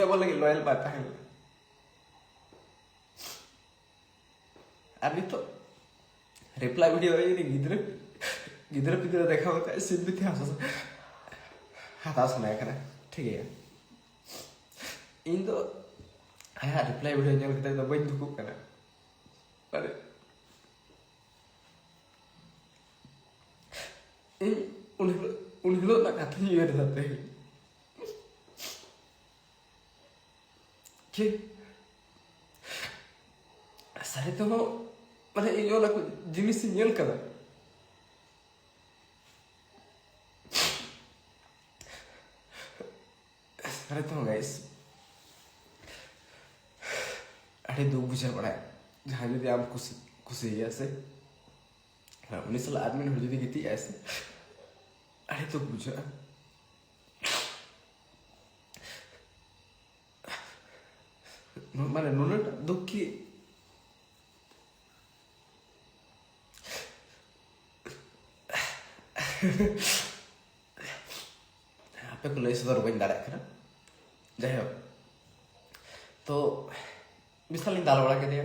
बोले लॉयल पाता है अभी तो रिप्लाई वीडियो ये गिद्र गिद्र पिद्र देखा होता है सिद्ध भी थे हाथा सुनाया करा ठीक है इन तो आया reply video ñel kita do bañ dugg kana pare in unhilo na kata ñu yore satte que sare to mane iyo la jinis ñel kada sare to guys अरे दो बुझा पड़ा है जहाँ जो आम खुशी खुशी ऐसे उन्नीस साल आदमी ने हो जाती कितनी ऐसे अरे तो बुझा माने नूने दुख की आपे को ले सुधार बन डाला है ना जाए हो तो मिसाल दाल बड़ा के दिया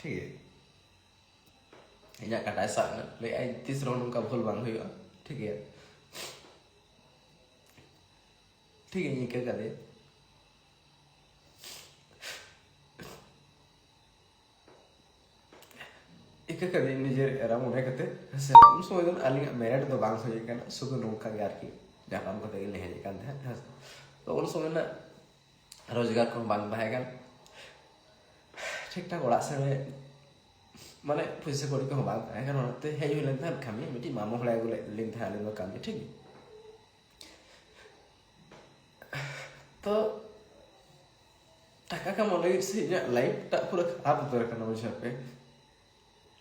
ठीक है इन्हें कटाई साग ना ले आई तीसरा उनका भूल बांग हुआ ठीक है ये क्या कर दे एक क्या कर दे निजे राम उन्हें कहते हैं उन समय तो अलिंग मेरिट तो बांग हो जाएगा ना सुबह नौका यार की जापान को तक ले जाएगा ना तो उन समय ना रोजगार को बांग बहाएगा ठीक ठाक ओड़ा से माने पैसे कौड़ी को बांग है कारण होते है जो लेंथा कमी मिट्टी मामो हला को लेंथा आले में कमी ठीक तो टाका का मोले से लाइफ टा पूरा खराब होता है ना मुझे पे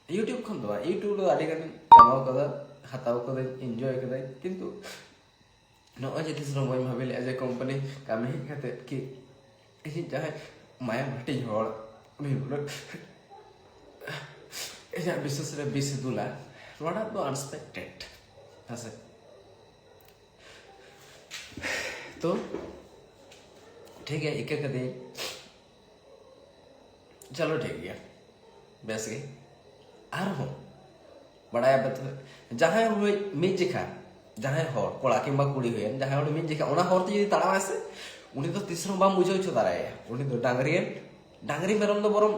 YouTube खन दो YouTube लो आदि कन कमाओ कदा हताओ कदा एंजॉय कदा किंतु नो अजे तीसरा मोय भाबेले एज ए कंपनी कमी कहते कि इसी चाहे माया भट्टी होड़ नहीं बोलो ऐसा बिजनेस रे 20 lakh what are the unexpected ऐसे तो ठीक है एक एक दे चलो ठीक है बेस गई आर हो बड़ा बता जहां हुए मिज जिखा जहां हर कोड़ा किंबा कुड़ी हुए जहां हुए मिज जिखा ओना हर तो यदि ताड़ा आसे उनी तो तीसरो बाम बुझाव छ दाराया उनी तो डांगरी मेरम तो बरम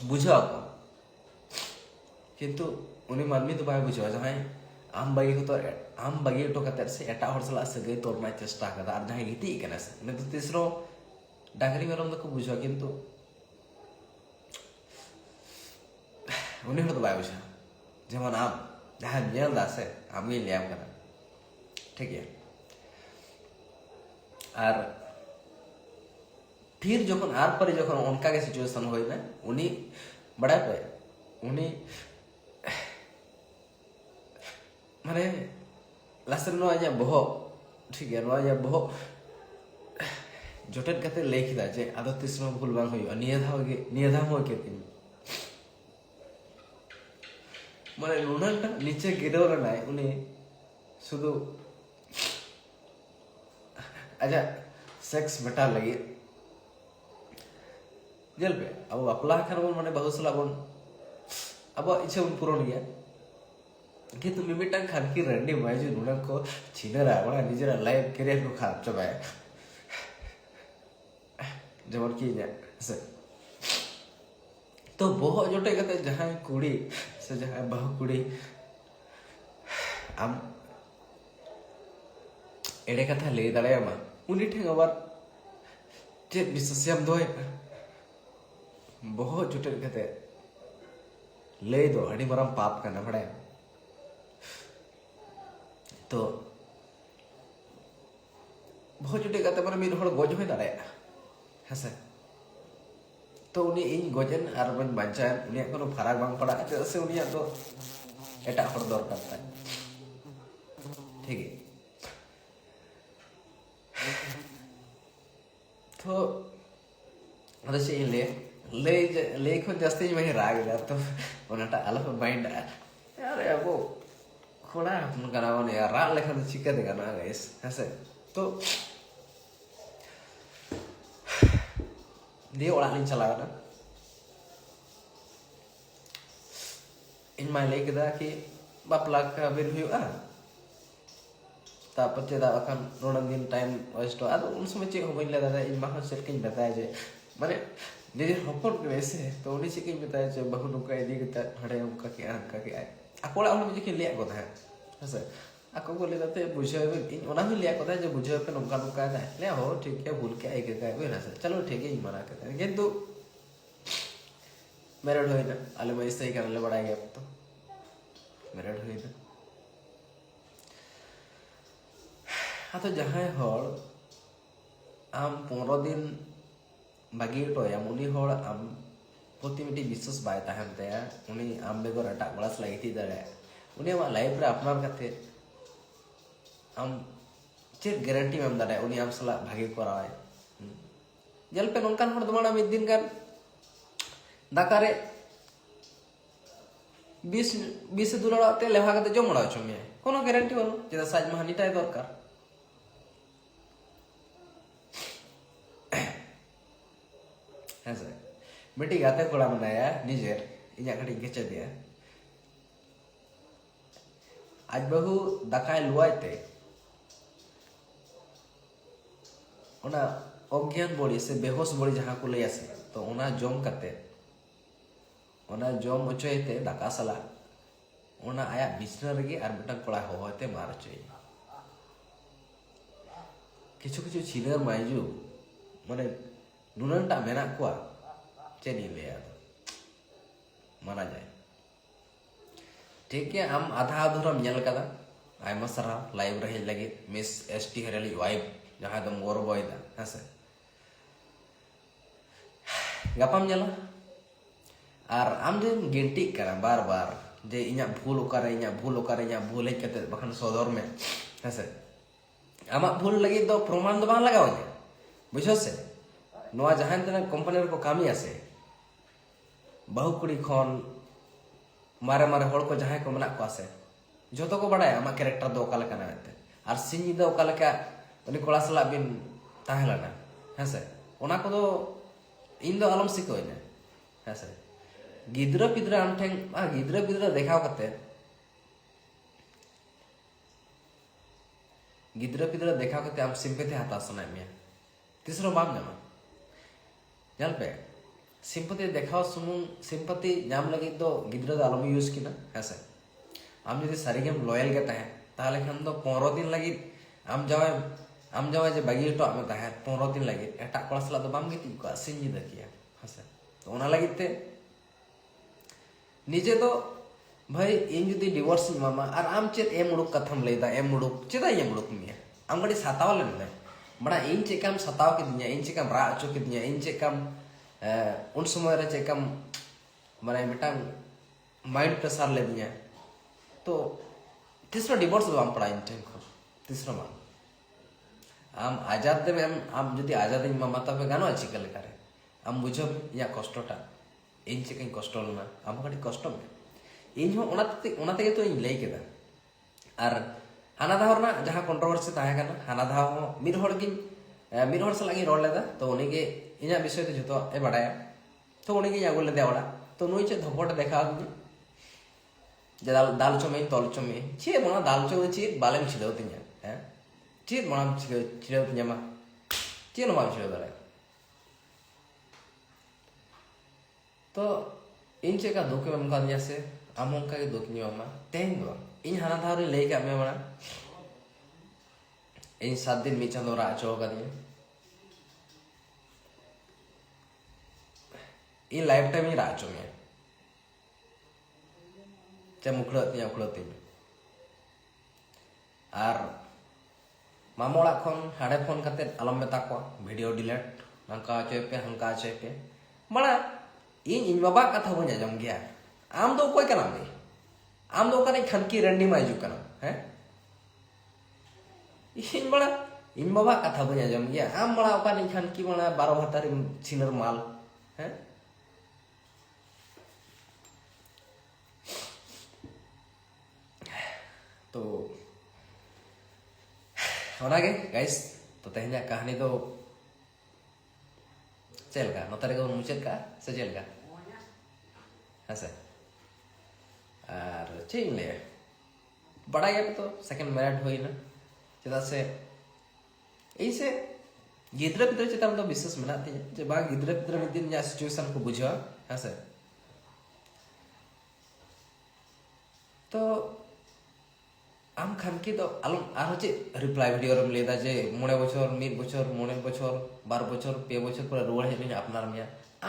बुझाव किंतु उनी मानमी तो बाय बुझाव जहां आम बागी को तो आम बागी तो कते से एटा हर सला से गई तोर ना चेष्टा कदा आर जहां गिती कना से उनी तो तीसरो डांगरी मेरम तो को बुझाव किंतु उनी तो बाय बुझाव जेमन आम जहां नेल दासे आम गे लियाम कना ठीक है और फिर जखन आर पर जखन उनका के सिचुएशन होई ना उनी बड़ा पे उनी माने लास्ट नो आजा बहो ठीक है नो आजा बहो जोटेट कते लेखिदा जे आदो तीसरो भूल बांग होई निया धाम हो के तीन माने नुनटा नीचे गिरो रे नाय उनी शुद्ध अच्छा सेक्स बेटा लगे जल पे अब बापला खान बोल माने बहुत सला बोल अब इच्छा उन पूर्ण गया कि तुम मिमिटांग खान की रंडी मायजू नुना को छिनरा बड़ा निजरा लाइफ करियर को खराब चबाया जमन की ने से तो बहुत जोटे कते जहां कुड़ी से जहां बहु कुड़ी आम एड़े कथा ले दाड़े मा उनी ठेंग आबार चेत विश्वासियम दोय बहुत जुटे कते ले दो अड़ी मरम पाप करना पड़े तो बहुत जुटे कते माने मिन हड़ गज होय दाड़े हसे तो उनी इन गजन आर बन बांचान उनी कोनो फराक बांग पड़ा से उनी तो एटा हड़ दरकार था ठीक है तो अरे से ले को जास्ती में राग जा तो ओनाटा अलग माइंड अरे अब खोड़ा अपन कराओ यार राग लेखा तो चिका देगा ना गाइस ऐसे तो Dia orang lain salah kan? In my leg dah ki baplak berhiu तापर चेदा अखान रोनन दिन टाइम वेस्ट हो आदो उन समय चेक होबइन लगा इन माह सेट किन बताया जे माने निजे हपन के वैसे तो उनी चेक किन बताया जे बहु नुका इदी के हडे उनका के आय अकोला उन मुझे के लिया को था हसे ako ko le date bujhae in ona hi liya kotha je bujhae pe nongka nongka da le ho thik hai bhul ke ai ke kai be na sa chalo thik hai mana ke kintu married hoy na ale mai sahi karne le bada gap to married hoy na atau jahay hor am 15 din bagi to ya uni hor am poti miti biswas bai tahan taya uni am begor atak balas lagi ti dare uni ama life re apnar kathe am check guarantee में दाड़ा उनी आम सला भागे कराय जल पे नोंकान हर दमाड़ा मिद दिन गान दाकारे 20 दुलाड़ा ते लेहा कते जम मड़ा चमे कोनो गारंटी बनो जेदा साज महानी टाइ दरकार ऐसा बेटी गाते कोड़ा मनाया निजेर इन्या खड़ी गेचे दिया आज बहु दाकाय लुआइते ओना अज्ञान बड़ी से बेहोश बड़ी जहाँ को ले आसे तो ओना जम करते ओना जम अचोयते दाका सला ओना आया बिस्ना रगे आर बेटा कोड़ा होते मार अचोय किछु किछु छिलर माइजु माने नुनंटा मेना कोआ चेनी ले आ माना जाए ठीक है हम आधा अधूरा मिल कदा आयमा सरा लाइव रहे लगे मिस एसटी हरेली वाइब जहाँ दम गोरबोय दा हसे गापाम जला आर आम जे गिनती करा बार बार जे इन्या भूल ओकारे इन्या भूल हेज कते बखन सदर में हसे आमा भूल लगी तो प्रमाण दो बांग लगाव बुझो से नोआ जहां तना कंपनी को कामी आसे बहु कुड़ी खन मारे मारे हड़ को जहां को मना को आसे जतो को बड़ाय आमा कैरेक्टर दो ओका लेका नाते आर सिंजी दो ओका लेका उनी कोड़ा सला बिन ताहेलाना हेसे ओना को दो इन दो आलम सिकोइना हेसे गिद्रा पिद्रा आम ठेंग गिद्रा पिद्रा देखाव कते गिद्रा पिद्रा देखाव कते आम सिंपैथी हाता सनाय मिया तीसरो बाम ᱧᱟᱢᱟ ᱧᱮᱞ पे सिंपैथी देखाव सुमुंग सिंपैथी ᱧᱟᱢ लगी दो गिद्रा दो आलम यूज किना हेसे आम जदि सारिगेम लॉयल के ताहे ताहले खान दो 15 दिन लगी आम जावे जे बागी तो आमे ताहे 15 दिन लगी एटा कोड़ा सला दो बाम गिति को सिंजी दकिया हेसे तो ओना लगी ते निजे तो भाई इन जुदी डिवोर्स मामा और आम चेत एम उडुक कथम लेदा एम उडुक चेदा एम उडुक मिया आम गडी साताव लेने बड़ा इन चेकम सताव के दिया इन चेकम रा अचो के दिया इन चेकम उन समय रे चेकम माने मिटांग माइंड प्रेशर ले दिया तो तीसरा डिवोर्स बाम पड़ा इन टेन को तीसरा मान आम आजाद दे में आम जुदी आजाद इन मामा तबे गानो अछि कले करे आम बुझो या कष्टटा इन चेकम कष्ट लना आम गडी कष्ट में इन हो ओनाते तो इन लई केदा आर हाना धावर ना जहां कंट्रोवर्सी ताहे kana हाना धाव हो मिर हड़ सला गी रोड लेदा तो उनी के इना विषय ते जतो ए बडाया तो उनी के आगो लेदा ओडा तो नुई चे धपट देखा आगु जे दाल चमे तल चमे चे बना दाल चमे चे बालेम छिलो तिnya हैं चे बना छिलो तिnya मा चे नो मा छिलो दाले तो इन चे का दुख में का दिया से आमों का दुख नहीं होमा तेन दो इन हाना धावरी ले के मैं बना इन 7 दिन में चंदो रा चो का दिया इन लाइफ टाइम ही रा चो में चे मुखड़ती आर मामोड़ा खन हाड़े फोन करते आलम में ताको वीडियो डिलीट हंका चे पे बड़ा इन बाबा कथा बन जम गया आम दो कोई कना नहीं आम दो कने खनकी रंडी माइजू कना हैं इन बड़ा इन बाबा कथा बन जम गया आम बड़ा ओका नहीं खनकी बड़ा 12 हतार छिनर माल हैं तो गाइस तो तेहना कहानी तो चलका नोतारे को मुचेद का से चलका ऐसे और ठीक ले बड़ा गया तो सेकंड मैरिड हुई ना चेदा से ऐसे गिद्रा पिद्रा चिता तो विश्वास मेना थी जे बा गिद्रा पिद्रा में दिन या सिचुएशन को बुझा ऐसे तो आम खान की तो आलम आरो चे रिप्लाई वीडियो रम लेदा जे 9 বছর 1 বছর 9 বছর 12 বছর 2 বছর पर रुआड़ हेलिन अपनार मिया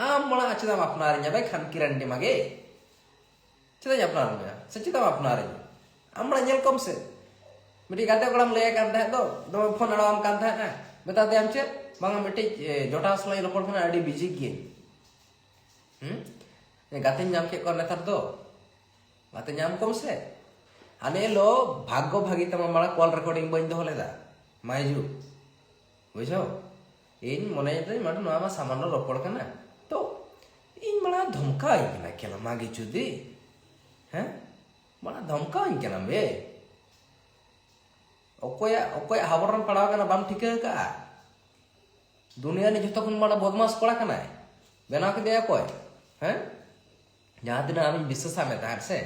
आम मणा अचदाम अपनार nya भाई खान की रंडी मागे चेदा अपनार मिया सचिदा अपनार आम मणा नेल कम से मिटी गाते कोड़ाम ले कान था दो फोन अड़ाम कान था ना बता दे हम चे बांगा मिटी जोटा सलाई रोपड़ खना अडी बिजी गे गाते नाम के को नेतार दो गाते नाम कम से आने लो भाग्य भागी तमा माला कॉल रिकॉर्डिंग बइन दो लेदा मायजू बुझो इन मने दे माडो नवा सामान्य रोपड़ कना तो इन मणा धमका इना केला मागी चुदी हैं मणा धमका इन केना बे ओकोया हावरन पड़ाव कना बाम ठिका का दुनिया ने जतो खन मणा बदमाश कोड़ा कना बेना के दिया कोय हैं जहां दिन आमी विश्वास में तार से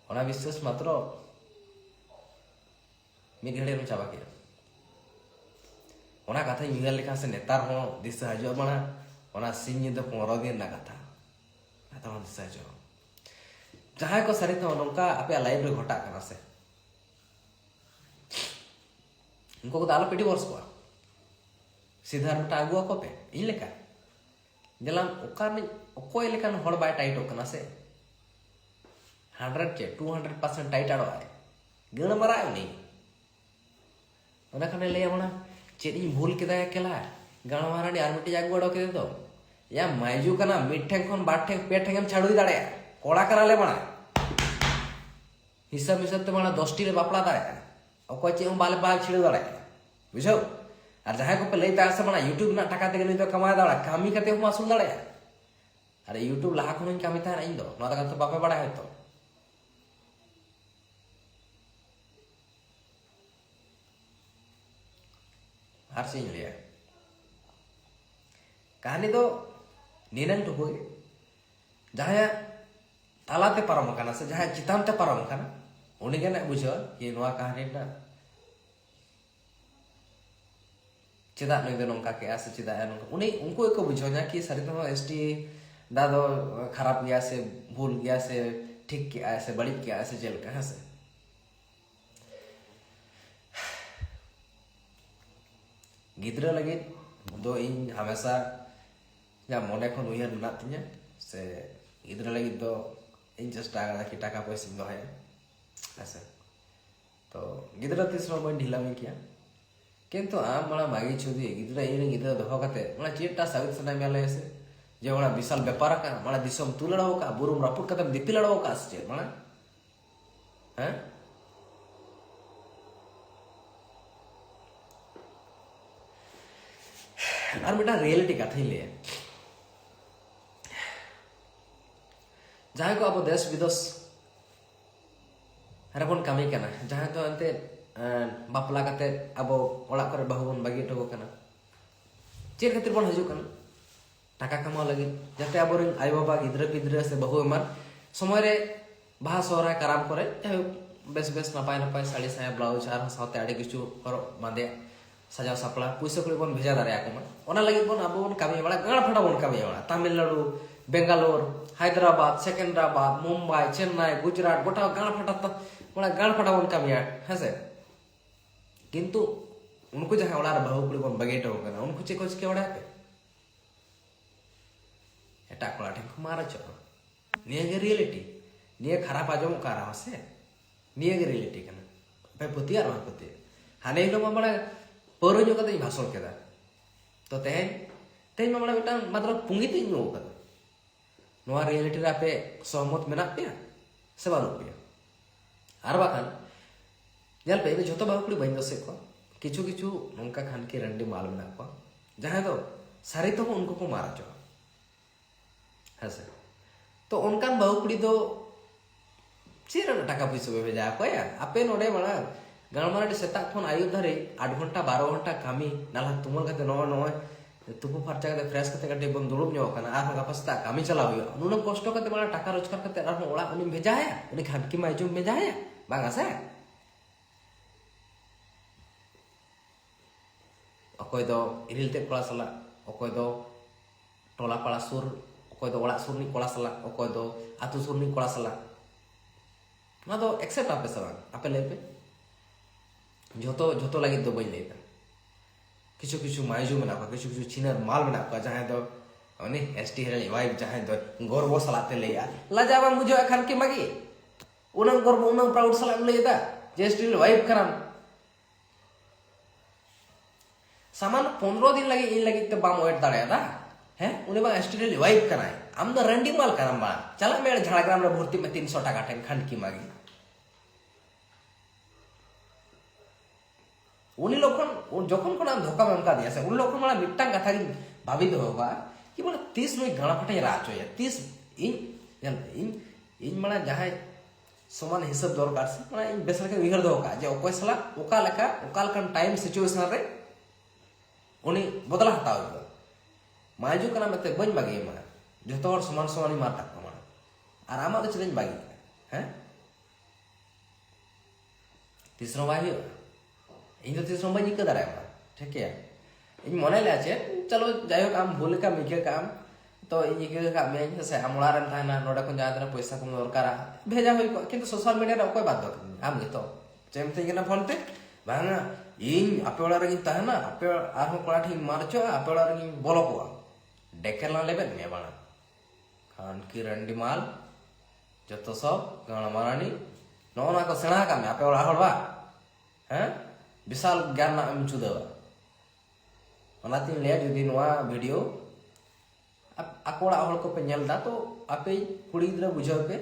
ओना विश्वास मात्र मिड घड़ी में चाबा के ओना कथा मिगल लेखा से नेतार हो दिस हजो बना ओना सिंह दो 15 दिन ना कथा नेतार हो दिस हजो जहां को सरी तो नोका आपे लाइव रे घटा कना से उनको को दालो पेटी वर्ष को सीधा टागुआ को पे इन लेका जलाम ओका ने ओकोय लेकान हड़ बाय टाइट कना से 100 चे 200% टाइट आड़ो है गण मरा नहीं ओना खने ले मना चेरी भूल केदा केला गण मारा ने आर मिटी जाग गड़ो के दो या मायजू कना मिठे खन बाठे पेठेम छाड़ुई दाड़े कोड़ा करा ले मना हिसाब हिसाब ते मना 10 टी रे बापला दाड़े ओको चे बाल बाल छिड़ दाड़े बुझो और जहां को पे लेता से मना YouTube ना टाका ते तो कमा दाड़ा कामी कते हम असुल दाड़े अरे YouTube लाहा खन कामी था नहीं दो ना तो बापे बड़ा है तो हर सिंह लिया कहानी तो नीनन तो हुए जहां तालाते पारम काना से जहां चिताम ते पारम काना उनी के ना बुझो ये नवा कहानी ना चिदा नय दे नोंका के आसे चिदा नोंका उनी उनको एको बुझो ना कि सरी तो एसटी दादो खराब गया से भूल गया से ठीक किया से बड़ी किया से जेल कहां से गिद्रा लगे दो इन हमेशा या मोने खन उयहर ना तिया से गिद्रा लगे दो इन चेष्टा करा कि टाका पैसा दो है ऐसे तो गिद्रा तीसरा बन ढीला में किया किंतु आम बड़ा मागी छुदी गिद्रा इन गिद्रा दोहो कते मला चेटा साबित सना मेले से जे बड़ा विशाल व्यापार का मला दिसम तुलड़ाओ का बुरुम रापुट कते दिपि लड़ाओ का से मला हैं और बेटा रियलिटी कथा ले जहां को अब देश विदेश हरबन कमी करना जहां तो अंते बापला कते अब ओड़ा करे बहु बन बागी टो करना चेर खातिर बन हजू करना टाका कमा लगे जाते अब आई बाबा गिद्रा पिद्रा से बहु एमान समय रे बाहा सोहरा कराम करे बेस बेस नपाय नपाय साड़ी साया ब्लाउज आर साथे आड़ी किछु हरो बांदे सजाव सापड़ा पैसा को बन भेजा दारे आको ओना लगे बन अब बन कमी बड़ा गाड़ फटा बन कमी बड़ा तमिलनाडु बेंगालोर हैदराबाद सेकेंद्राबाद मुंबई चेन्नई गुजरात गोटा गाड़ फटा बड़ा गाड़ फटा बन कमी है से किंतु उनको जहां ओड़ा बहु कुड़ी बन बगेटो कना उनको चे कोच के ओड़ा पे एटा कोड़ा ठे मारा छ निये गे रियलिटी निये खराब आजम का रहा से निये गे रियलिटी कना पे पतिया रो पति हाने लो बड़ा पौरो जो कते भाषण केदा तो तेन मामला बेटा मतलब पुंगी ते नो कदा नोआ रियलिटी रे आपे सहमत मेना पे से बानु पे आर बाखान जल पे जतो बाकुड़ी बइन दसे को किछु किछु नोंका खान के रंडी माल मेना को जहां तो सारी तो उनको को मारा जो हसे तो उनकान बाकुड़ी दो चेर टाका पैसा भेजा को या आपे नोडे बड़ा गाँव सेता खन आयु धारे 8 घंटा 12 घंटा कमी नाला तुमल कते नय तुपु फर्चा कते फ्रेश कते कटे बन दुरुब ᱧᱚᱜ ᱠᱟᱱᱟ ᱟᱨ ᱜᱟᱯᱟ ᱥᱮᱛᱟᱜ ᱠᱟᱹᱢᱤ ᱪᱟᱞᱟᱣ ᱦᱩᱭᱩᱜᱼᱟ ᱱᱩᱱᱟᱹᱜ ᱠᱚᱥᱴᱚ ᱠᱟᱛᱮ ᱢᱟᱱᱮ ᱴᱟᱠᱟ ᱨᱳᱡᱽᱜᱟᱨ ᱠᱟᱛᱮ ᱟᱨᱦᱚᱸ ᱚᱲᱟᱜ ᱩᱱᱤᱢ ᱵᱷᱮᱡᱟᱭᱟ ᱩᱱᱤ ᱠᱷᱟᱱᱠᱤ ᱢᱟ ᱦᱤᱡᱩᱜ ᱵᱷᱮᱡᱟᱭᱟ ᱵᱟᱝ ᱟᱥᱮ ᱚᱠᱚᱭ ᱫᱚ ᱤᱨᱤᱞ ᱛᱮ ᱠᱚᱲᱟ ᱥᱟᱞᱟᱜ ᱚᱠᱚᱭ ᱫᱚ ᱴᱚᱞᱟ ᱯᱟᱲᱟ ᱥᱩᱨ ᱚᱠᱚᱭ ᱫᱚ ᱚᱲᱟᱜ ᱥᱩᱨ ᱨᱤᱱᱤᱡ ᱠᱚᱲᱟ ᱥᱟᱞᱟᱜ ᱚᱠᱚᱭ ᱫᱚ ᱟᱛᱳ ᱥᱩᱨ ᱨᱤᱱᱤᱡ ᱠᱚᱲᱟ ᱥᱟᱞᱟᱜ ᱱᱚᱣᱟ ᱫᱚ ᱮᱠᱥᱮᱯᱴ ᱟᱯᱮ ᱥᱮ ᱵᱟᱝ ᱟᱯᱮ ᱞᱟᱹᱭ ᱯᱮ ᱡᱷᱚᱛᱚ ᱞᱟᱹᱜᱤᱫ ᱫᱚ ᱵᱟᱹᱧ ᱞᱟᱹᱭᱫᱟ কিছু মাইজু মেনা কো কিছু চিনার মাল মেনা কো জাহাই দো উনি এসটি হেল ওয়াইফ জাহাই দো গর্ব সালাতে লইয়া লাজা বাং বুঝো এখান কি মাগি উনাং গর্ব উনাং প্রাউড সালাম লইদা যে এসটি হেল ওয়াইফ কারাম সামান 15 দিন লাগি ইন লাগি তে বাম ওয়েট দাঁড়ায় দা হ্যাঁ উনি বাং এসটি হেল ওয়াইফ কানাই আম দো রেন্ডি মাল কারাম বা চালা মেড় ঝাড়গ্রাম রে ভর্তি মে 300 টাকা টেন খান কি মাগি उन लोगन जखन को नाम धोखा में दिया से उन लोग माला मिट्टांग कथा की भाभी दो होगा कि बोले 30 नुई गाना फटे राचो या 30 इन माला जहां समान हिसाब दरकार से माला इन बेसर के विहर दो का जे ओकोय सला ओका लका टाइम सिचुएशन रे उनी बदला हटाओ माजू कना मते बन बागे मा जतो और समान समान मार तक मा और आमा तो चलेंज बागी हैं तीसरो बागी इन तो तीसरो बाजी के दराय मा ठीक है इन मने ले आछे चलो जायो काम भूल का मिके काम तो इन के काम में से हमला रन थाना नोडा को जादरा पैसा कम दरकार भेजा होई किंतु सोशल मीडिया रे कोई बात दो आम तो जेम थे ना फोन पे बांगा इन अपेला रे ताना अपे आर कोला ठीक मारचो अपेला रे बोलो को डेकेला लेबे ने बाणा खान की रंडी माल जतो सब गाना मारानी नोना को सेना का में अपेला हड़वा हैं विशाल ज्ञान ना एम चुदवा ओनाती ले जदी नोआ वीडियो अकोड़ा हड़ को पे नेलदा तो आपे कुड़ी गिद्रा बुझाव पे